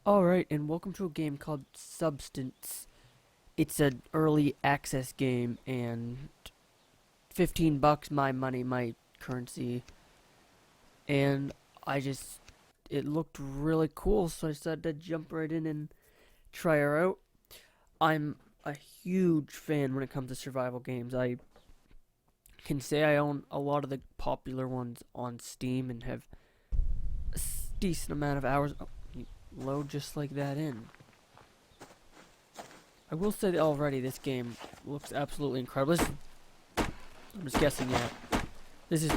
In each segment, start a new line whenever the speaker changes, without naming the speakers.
Alright, and welcome to a game called Substance. It's an early access game, and 15 bucks my money, my currency. And it looked really cool, so I decided to jump right in and try her out. I'm a huge fan when it comes to survival games. I can say I own a lot of the popular ones on Steam and have a decent amount of hours. Oh, you load just like that in. I will say that already this game looks absolutely incredible. I'm just guessing yet. This is... Do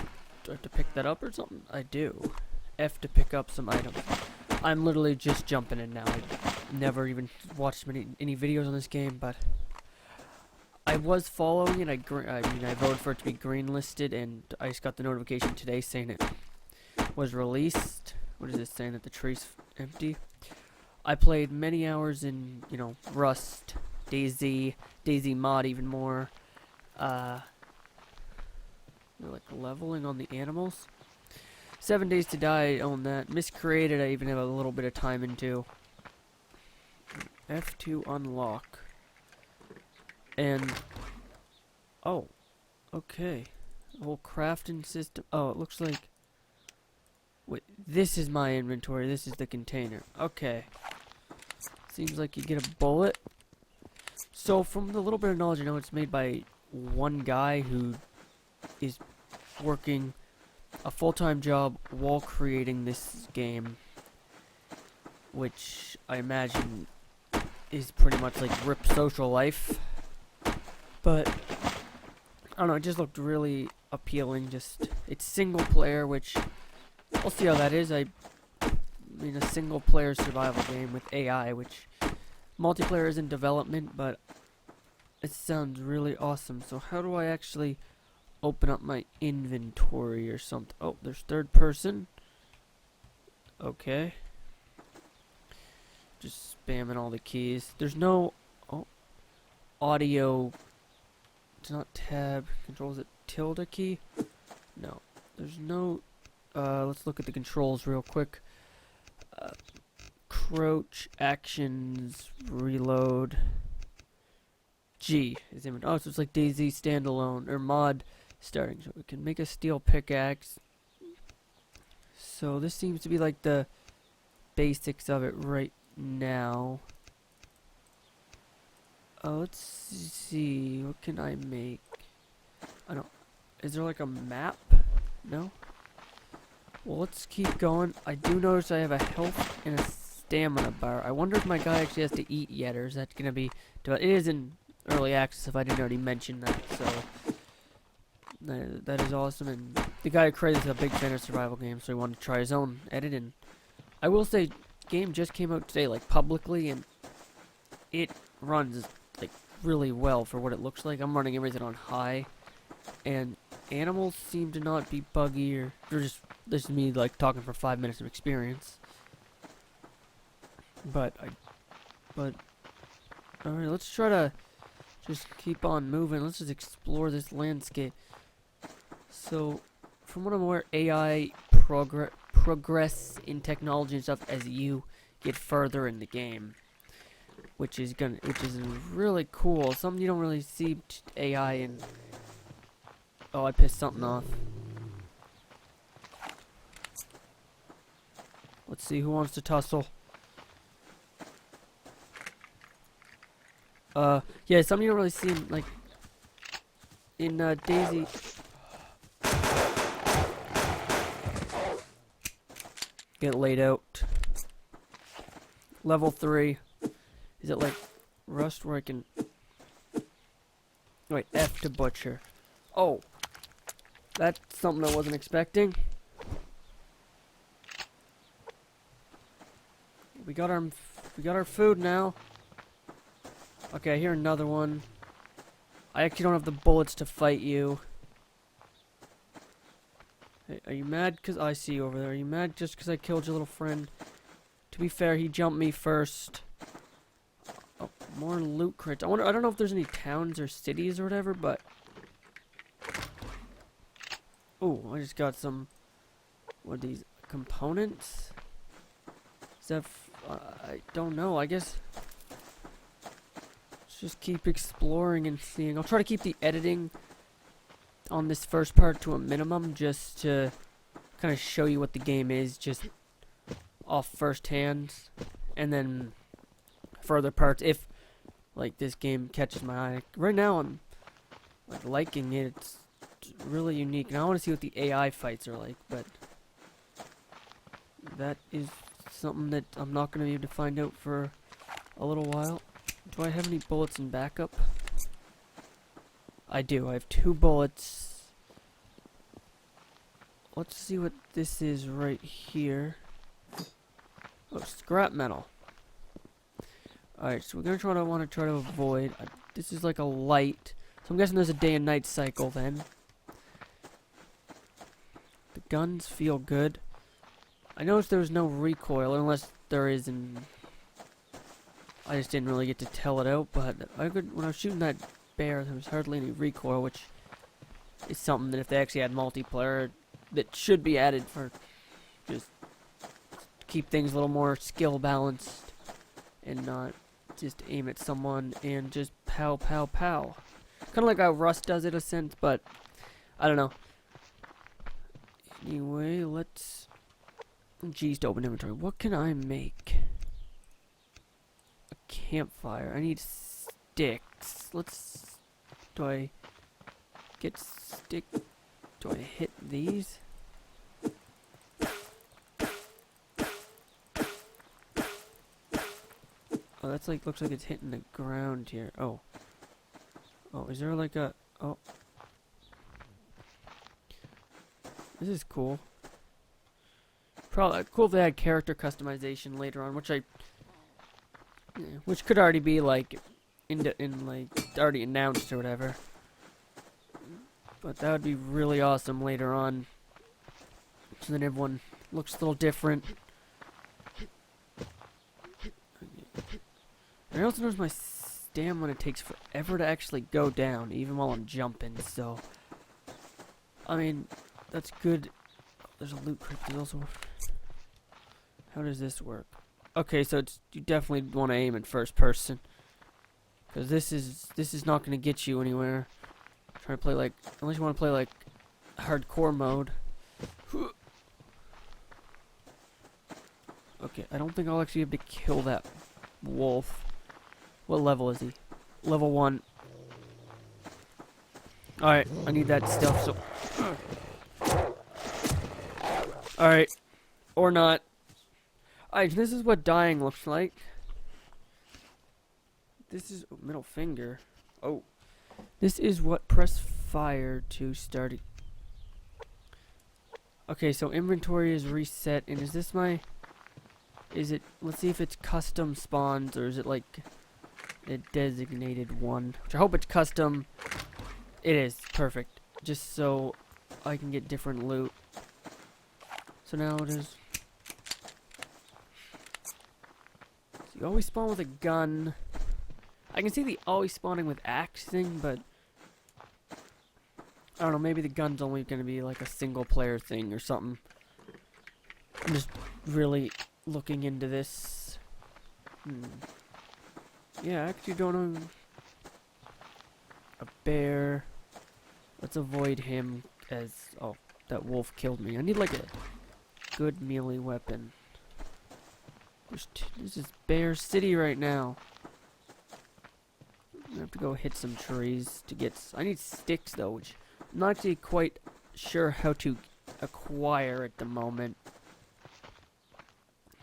I have to pick that up or something? I do. F to pick up some items. I'm literally just jumping in now. I never even watched any videos on this game, but... I was following it. I voted for it to be green listed, and I just got the notification today saying it was released. What is it saying that the tree's empty? I played many hours in, Rust, DayZ mod even more. We're like leveling on the animals. 7 Days to Die, I own that. Miscreated, I even have a little bit of time into. F2 unlock. And, oh, okay. Whole crafting system. Oh, it looks like, wait, this is my inventory. This is the container. Okay. Seems like you get a bullet. So from the little bit of knowledge I know, it's made by one guy who is working a full-time job while creating this game, which I imagine is pretty much like RIP social life. But I don't know, it just looked really appealing. It's single player, which I'll see how that is. I mean, a single player survival game with AI, which multiplayer is in development, but it sounds really awesome. So how do I actually open up my inventory or something? Oh, there's third person. Okay. Just spamming all the keys. There's no audio. It's not tab. Controls it tilde key? No. There's no... let's look at the controls real quick. Crouch, actions, reload. G is in. Oh, so it's like DayZ standalone or mod starting. So we can make a steel pickaxe. So this seems to be like the basics of it right now. Let's see. What can I make? I don't. Is there like a map? No. Well, let's keep going. I do notice I have a health and a stamina bar. I wonder if my guy actually has to eat yet, or is that gonna be? It is in early access. If I didn't already mention that, so that is awesome. And the guy who created is a big fan of survival games, so he wanted to try his own editing. I will say, game just came out today, like publicly, and it runs like really well for what it looks like. I'm running everything on high, and animals seem to not be buggy, or just this is me like talking for 5 minutes of experience. But alright, let's try to just keep on moving. Let's just explore this landscape. So, from what I'm aware, AI progress in technology and stuff as you get further in the game, which is really cool. Something you don't really see AI in. Oh, I pissed something off. Let's see who wants to tussle. Yeah, something you don't really see in, like, in, DayZ. Get laid out. Level 3. Is it like Rust where I can... Wait, F to butcher. Oh. That's something I wasn't expecting. We got our food now. Okay, I hear another one. I actually don't have the bullets to fight you. Hey, are you mad? Because I see you over there. Are you mad just because I killed your little friend? To be fair, he jumped me first. Oh, more loot crates. I don't know if there's any towns or cities or whatever, but... Oh, I just got some... What are these? Components? Is that I don't know. I guess let's just keep exploring and seeing. I'll try to keep the editing on this first part to a minimum, just to kind of show you what the game is, just off first hand, and then further parts if like this game catches my eye. Right now I'm like liking it. It's really unique, and I want to see what the AI fights are like, but that is something that I'm not going to be able to find out for a little while. Do I have any bullets in backup? I do. I have 2 bullets. Let's see what this is right here. Oh, scrap metal. Alright, so we're going to want to try to avoid. This is like a light. So I'm guessing there's a day and night cycle then. The guns feel good. I noticed there was no recoil, unless there is in... I just didn't really get to tell it out, but when I was shooting that bear, there was hardly any recoil, which is something that if they actually had multiplayer, that should be added for just keep things a little more skill balanced and not just aim at someone and just pow pow pow. Kind of like how Rust does it a sense, but I don't know. Anyway, let's... G's to open inventory. What can I make? A campfire. I need sticks. Let's... Do I get stick? Do I hit these? Oh, that's like, looks like it's hitting the ground here. Oh. Oh, is there like a... Oh. This is cool. Probably cool if they had character customization later on, which which could already be like in like already announced or whatever. But that would be really awesome later on. So then everyone looks a little different. I also notice my stamina takes forever to actually go down, even while I'm jumping. So, I mean, that's good. There's a loot crypt. There's also... How does this work? Okay, so you definitely want to aim in first person, because this is not going to get you anywhere. Try to play like, unless you want to play like hardcore mode. Okay, I don't think I'll actually be able to kill that wolf. What level is he? Level 1. Alright, I need that stuff, so... Alright. Or not. Alright, this is what dying looks like. This is... middle finger. Oh. This is what press fire to start it. Okay, so inventory is reset, and is this my... Is it... Let's see if it's custom spawns, or is it like... a designated one? Which I hope it's custom. It is. Perfect. Just so I can get different loot. So now it is... So you always spawn with a gun. I can see the always spawning with axe thing, but... I don't know, maybe the gun's only going to be like a single player thing or something. I'm just really looking into this. Yeah, I actually don't know. A bear. Let's avoid him as... Oh, that wolf killed me. I need like a good melee weapon. This is Bear City right now. I'm gonna have to go hit some trees to get... I need sticks though, which I'm not actually quite sure how to acquire at the moment.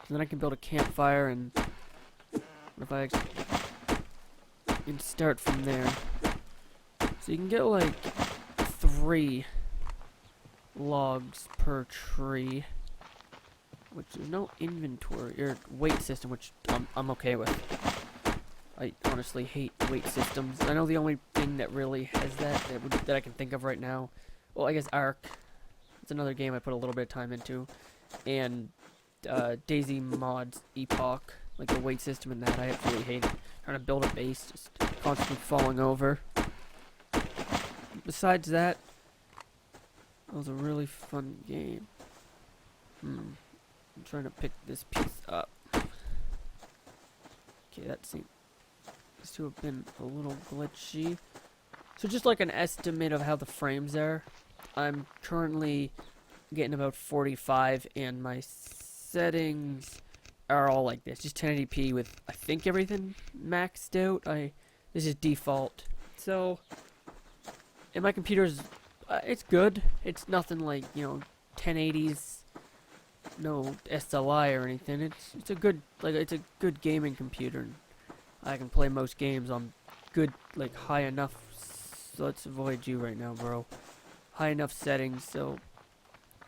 So then I can build a campfire, and if I actually can start from there. So you can get like 3 logs per tree, which there's no inventory or weight system, which I'm okay with. I honestly hate weight systems. I know the only thing that really has that I can think of right now, well, I guess Ark. It's another game I put a little bit of time into, and Daisy Mods Epoch, like the weight system in that, I absolutely hate it. Trying to build a base, just constantly falling over. Besides that, it was a really fun game. I'm trying to pick this piece up. Okay, that seems to have been a little glitchy. So just like an estimate of how the frames are, I'm currently getting about 45, and my settings are all like this, just 1080p with I think everything maxed out. This is default. So, and my computer's it's good. It's nothing like 1080s, no SLI or anything. It's a good it's a good gaming computer. And I can play most games on good high enough. So let's avoid you right now, bro. High enough settings. So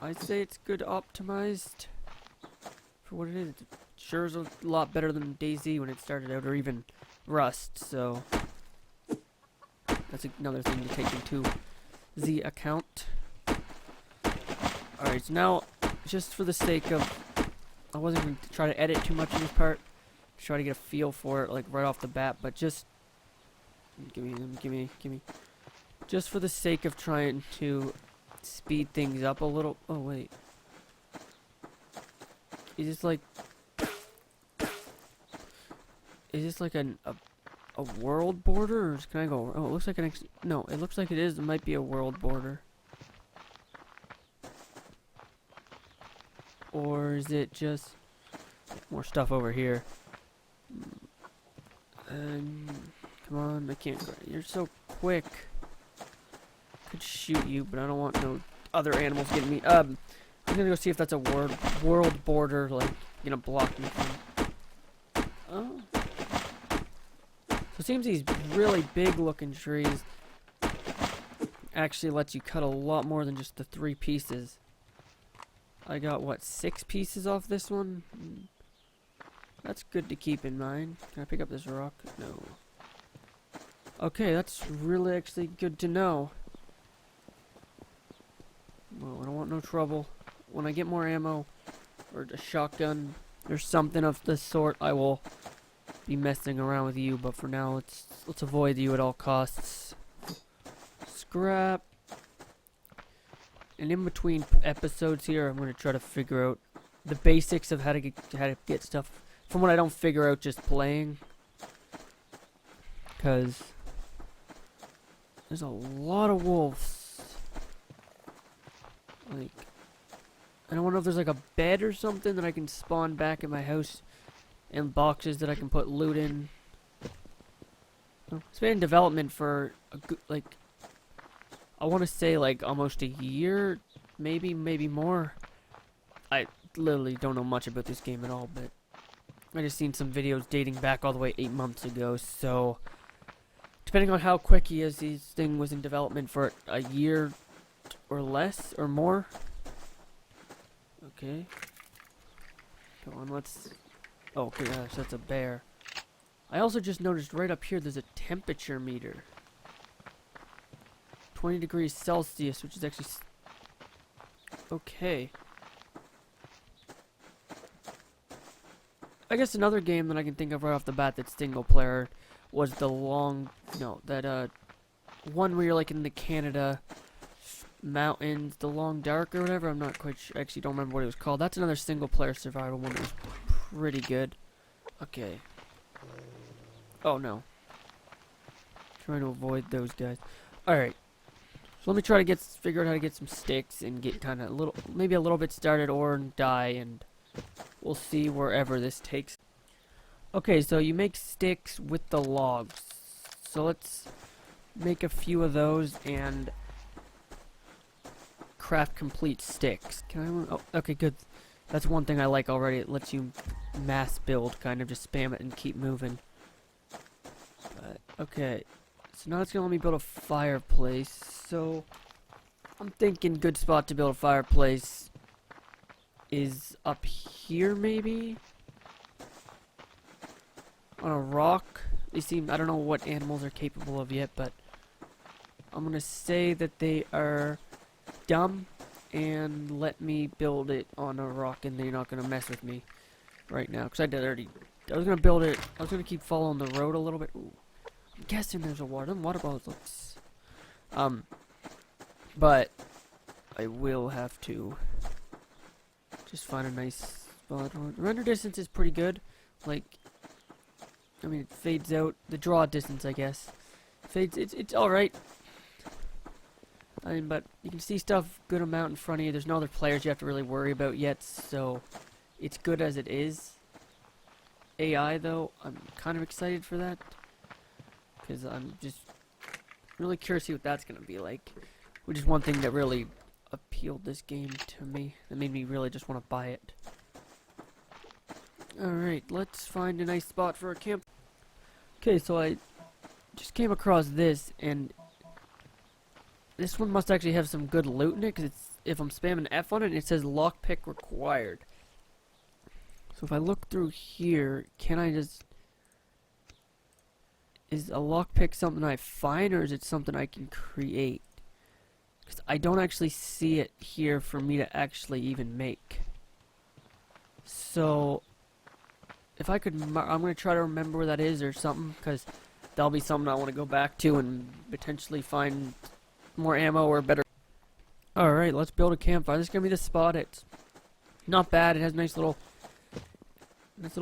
I'd say it's good optimized for what it is. It sure is a lot better than DayZ when it started out, or even Rust. So that's another thing to take into the account. Alright, so now, just for the sake of, I wasn't going to try to edit too much in this part, to try to get a feel for it, right off the bat, but just, give me, just for the sake of trying to speed things up a little. Oh, wait. Is this like a world border, or can I go? Oh, it looks like no, it looks like it is. It might be a world border. Or is it just more stuff over here? Come on, I can't. You're so quick. Could shoot you, but I don't want no other animals getting me. I'm gonna go see if that's a world border, block me from. Oh. So it seems these really big looking trees actually lets you cut a lot more than just the 3 pieces. I got, what, 6 pieces off this one? That's good to keep in mind. Can I pick up this rock? No. Okay, that's really actually good to know. Well, I don't want no trouble. When I get more ammo, or a shotgun, or something of the sort, I will be messing around with you, but for now, let's avoid you at all costs. Scrap. And in between episodes here, I'm gonna try to figure out the basics of how to get stuff from what I don't figure out just playing, because there's a lot of wolves. I don't know if there's a bed or something that I can spawn back in my house, and boxes that I can put loot in. Oh, it's been in development for a good, I want to say almost a year, maybe more. I literally don't know much about this game at all, but I just seen some videos dating back all the way 8 months ago. So depending on how quick he is, this thing was in development for a year or less or more. Okay. Come on, let's. Oh gosh, that's a bear. I also just noticed right up here there's a temperature meter. 20 degrees Celsius, which is actually okay. I guess another game that I can think of right off the bat that's single player was the one where you're in the Canada mountains, the Long Dark or whatever. I'm not quite sure. Actually, don't remember what it was called. That's another single player survival one that was pretty good. Okay. Oh no. Trying to avoid those guys. Alright. So let me try to figure out how to get some sticks and get maybe a little bit started or die, and we'll see wherever this takes. Okay, so you make sticks with the logs. So let's make a few of those and craft complete sticks. Can I? Oh, okay, good. That's one thing I like already. It lets you mass build, kind of just spam it and keep moving. Okay. So now it's gonna let me build a fireplace. So I'm thinking good spot to build a fireplace is up here, maybe on a rock. I don't know what animals are capable of yet, but I'm gonna say that they are dumb and let me build it on a rock, and they're not gonna mess with me right now, because I was gonna build it. I was gonna keep following the road a little bit. Ooh. I'm guessing there's a water. Them water balls looks. But I will have to just find a nice spot. Render distance is pretty good. I mean, it fades out. The draw distance, I guess. Fades, it's alright. I mean, but you can see stuff good amount in front of you. There's no other players you have to really worry about yet, so it's good as it is. AI, though, I'm kind of excited for that. Because I'm just really curious to see what that's going to be like. Which is one thing that really appealed this game to me. That made me really just want to buy it. Alright, let's find a nice spot for a camp. Okay, so I just came across this, and this one must actually have some good loot in it, because if I'm spamming F on it, it says lockpick required. So if I look through here, can I just... Is a lockpick something I find, or is it something I can create? Because I don't actually see it here for me to actually even make. So if I could, I'm going to try to remember where that is or something, because that'll be something I want to go back to and potentially find more ammo or better. Alright, let's build a campfire. This is going to be the spot. It's not bad. It has a nice little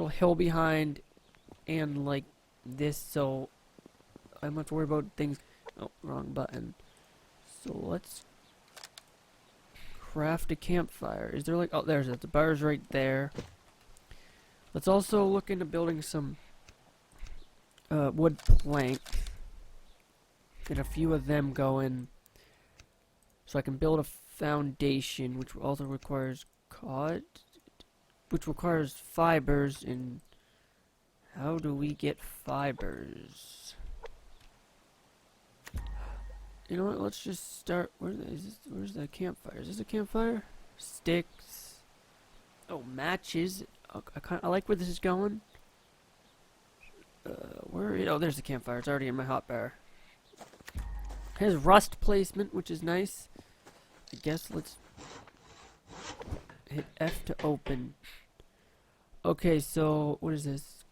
hill behind and like this, so I don't have to worry about things. Oh, wrong button. So let's craft a campfire. Is there like, oh, there's it. The bar's right there. Let's also look into building some wood plank. Get a few of them going, so I can build a foundation, which also requires fibers. And how do we get fibers? You know what? Let's just start. Where's the campfire? Is this a campfire? Sticks. Oh, matches. I like where this is going. Oh, there's the campfire. It's already in my hotbar. Has rust placement, which is nice. I guess let's hit F to open. Okay, so what is this?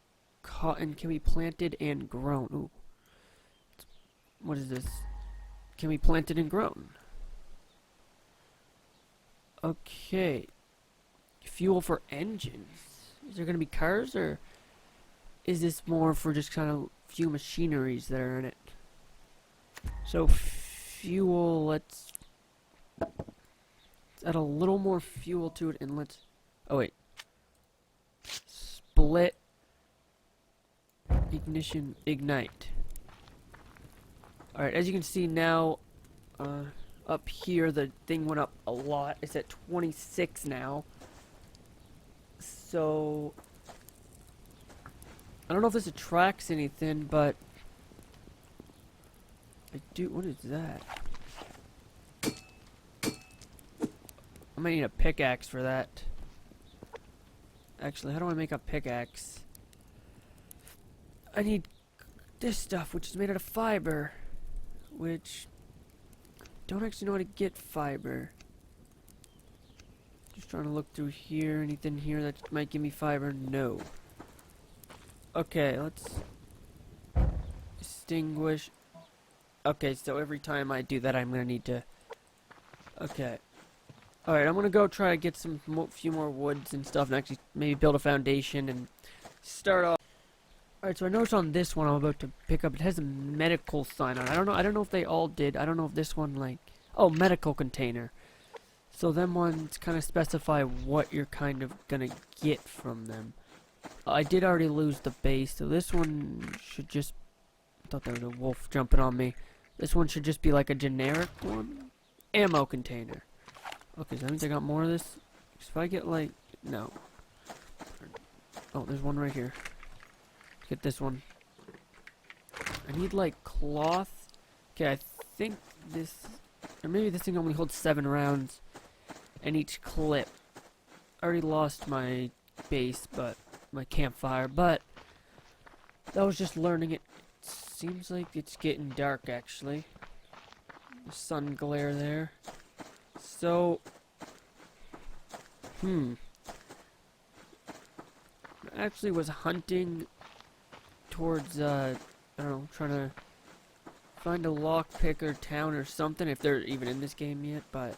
Cotton can be planted and grown. Ooh. What is this? Can be planted and grown. Okay. Fuel for engines. Is there going to be cars, or is this more for just kind of few machineries that are in it? So fuel, let's add a little more fuel to it, and let's, oh wait, split, ignition, ignite. Alright, as you can see now, up here the thing went up a lot. It's at 26 now. So I don't know if this attracts anything, but I do. What is that? I might need a pickaxe for that. Actually, how do I make a pickaxe? I need this stuff, which is made out of fiber, which don't actually know how to get fiber. Just trying to look through here. Anything here that might give me fiber? No. Okay, let's extinguish. Okay, so every time I do that, I'm gonna need to. Okay. Alright, I'm gonna go try to get some few more woods and stuff, and actually maybe build a foundation and start off. Alright, so I noticed on this one I'm about to pick up, it has a medical sign on it. I don't know if they all did. I don't know if this one, like, oh, medical container. So them ones kind of specify what you're kind of gonna get from them. I did already lose the base, so this one should just, I thought there was a wolf jumping on me. This one should just be like a generic one. Ammo container. Okay, so that means I got more of this. If I get like, no. Oh, there's one right here. Let's get this one. I need like cloth. Okay, I think this, or maybe this thing only holds 7 rounds. And each clip. I already lost my base, but my campfire, but that was just learning it. Seems like it's getting dark, actually. The sun glare there. So, I actually was hunting towards, I don't know, trying to find a lockpick or town or something, if they're even in this game yet, but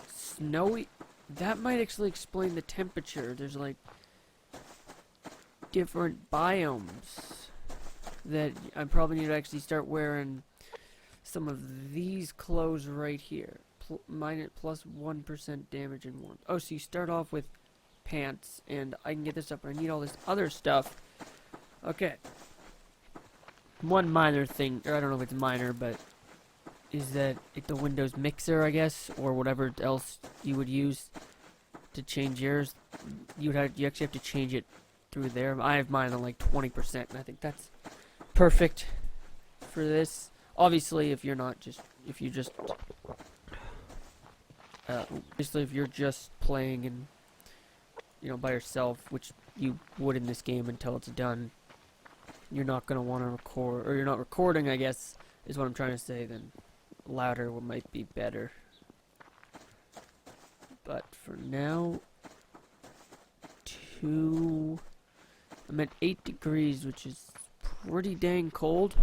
snowy, that might actually explain the temperature. There's like different biomes. that I probably need to actually start wearing some of these clothes right here. Plus 1% damage and warmth. Oh, so you start off with pants, and I can get this up, but I need all this other stuff. Okay. One minor thing, or I don't know if it's minor, but is that the Windows mixer, I guess, or whatever else you would use to change yours. You actually have to change it through there. I have mine on like 20%, and I think that's perfect for this. Obviously, if you're just playing and by yourself, which you would in this game until it's done, you're not gonna want to record, or you're not recording, I guess, is what I'm trying to say. Then louder might be better. But for now, I'm at 8 degrees, which is pretty dang cold,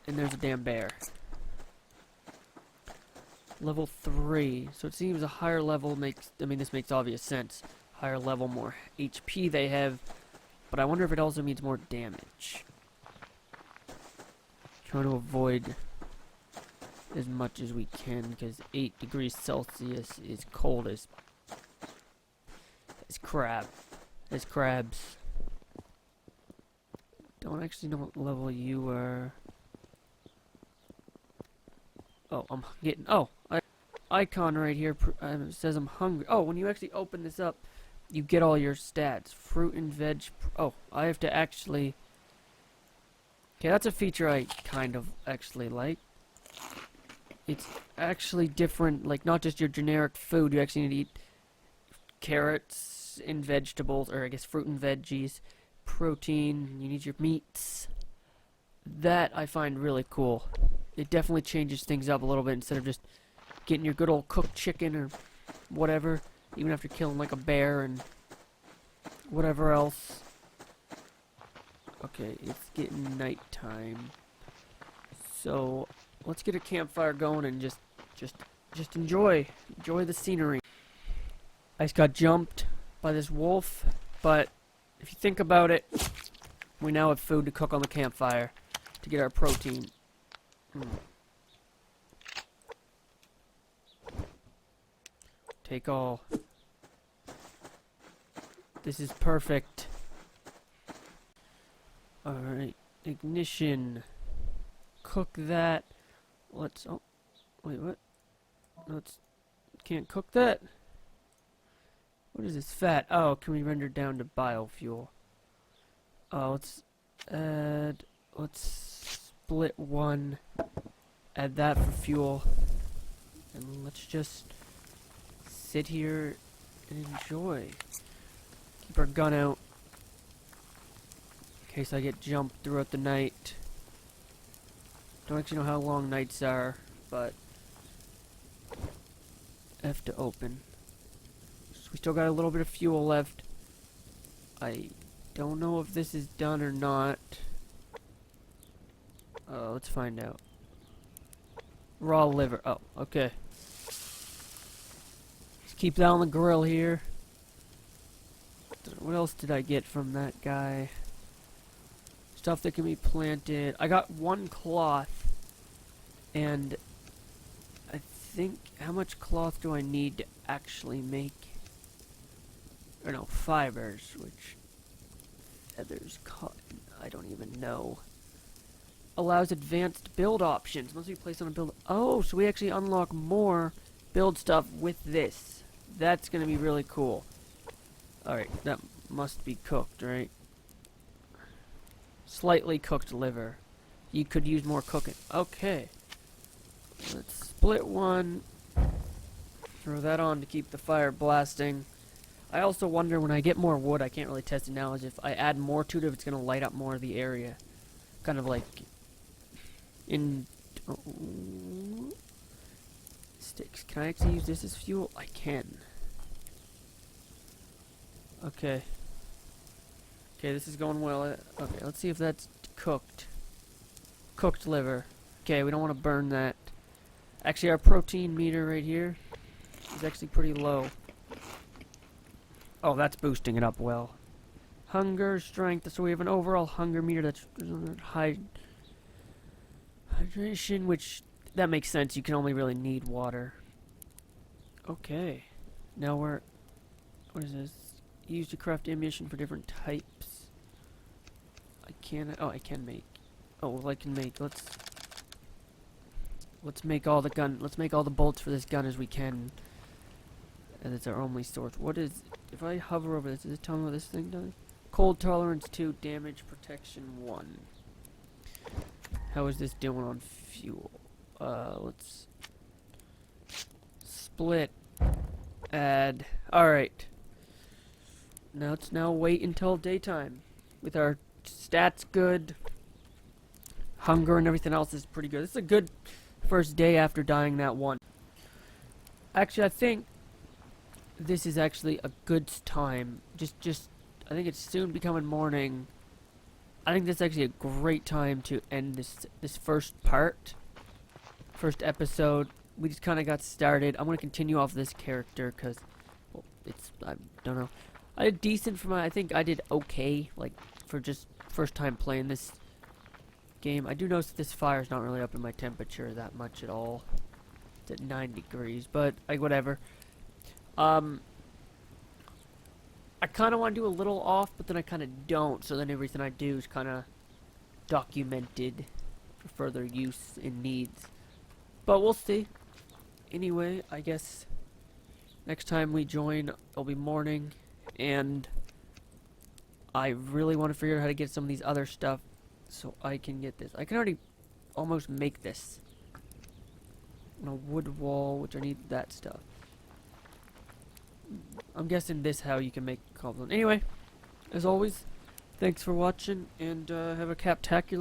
and there's a damn bear. Level 3, so it seems a higher level this makes obvious sense. Higher level, more HP they have, but I wonder if it also means more damage. Trying to avoid as much as we can, because 8 degrees Celsius is cold as crabs. Don't actually know what level you are. Oh, I'm getting. Icon right here says I'm hungry. Oh, when you actually open this up, you get all your stats. Fruit and veg. Oh, I have to actually. Okay, that's a feature I kind of actually like. It's actually different, like not just your generic food. You actually need to eat carrots and vegetables, or I guess fruit and veggies, protein. You need your meats. That I find really cool. It definitely changes things up a little bit instead of just getting your good old cooked chicken or whatever, even after killing like a bear and whatever else. Okay, it's getting nighttime, so let's get a campfire going and just enjoy the scenery. I just got jumped by this wolf, but if you think about it, we now have food to cook on the campfire to get our protein. Take all. This is perfect. Alright, ignition. Cook that. Oh, wait, what? No, can't cook that? What is this? Fat. Oh, can we render down to biofuel? Oh, let's split one. Add that for fuel. And let's just sit here and enjoy. Keep our gun out in case I get jumped throughout the night. Don't actually know how long nights are, but F to open. So we still got a little bit of fuel left. I don't know if this is done or not. Let's find out. Raw liver. Oh, okay. Let's keep that on the grill here. What else did I get from that guy? Stuff that can be planted. I got one cloth. And I think, how much cloth do I need to actually make? Or no, fibers, which feathers, cotton, I don't even know. Allows advanced build options. Once we place on a build. Oh, so we actually unlock more build stuff with this. That's gonna be really cool. Alright, that must be cooked, right? Slightly cooked liver. You could use more cooking. Okay. Let's split one. Throw that on to keep the fire blasting. I also wonder when I get more wood, I can't really test it now, is if I add more to it, if it's going to light up more of the area. Kind of like in... sticks. Can I actually use this as fuel? I can. Okay. Okay, this is going well. Okay, let's see if that's cooked. Cooked liver. Okay, we don't want to burn that. Actually, our protein meter right here is actually pretty low. Oh, that's boosting it up well. Hunger, strength. So we have an overall hunger meter that's hydration, which that makes sense. You can only really need water. Okay. Now we're... What is this? Used to craft ammunition for different types. I can... Oh, I can make... Oh, well, I can make... Let's make all the gun... Let's make all the bolts for this gun as we can. And it's our only source. What is... If I hover over this, does it tell me what this thing does? Cold tolerance 2, damage protection 1. How is this doing on fuel? Let's... Split. Add. Alright. Now let's wait until daytime. With our stats good. Hunger and everything else is pretty good. This is a good first day after dying that one. Actually, I think this is actually a good time. I think it's soon becoming morning. I think this is actually a great time to end this first part. First episode. We just kind of got started. I'm going to continue off this character because, well, I don't know. I did decent for I think I did okay, like, for just first time playing this game. I do notice that this fire is not really up in my temperature that much at all. It's at 9 degrees, but, like, whatever. I kind of want to do a little off, but then I kind of don't, so then everything I do is kind of documented for further use and needs. But we'll see. Anyway, I guess next time we join, it'll be morning, and I really want to figure out how to get some of these other stuff so I can get this. I can already almost make this. A wood wall, which I need that stuff. I'm guessing this how you can make cobblestone. Anyway, as always, thanks for watching, and have a captacular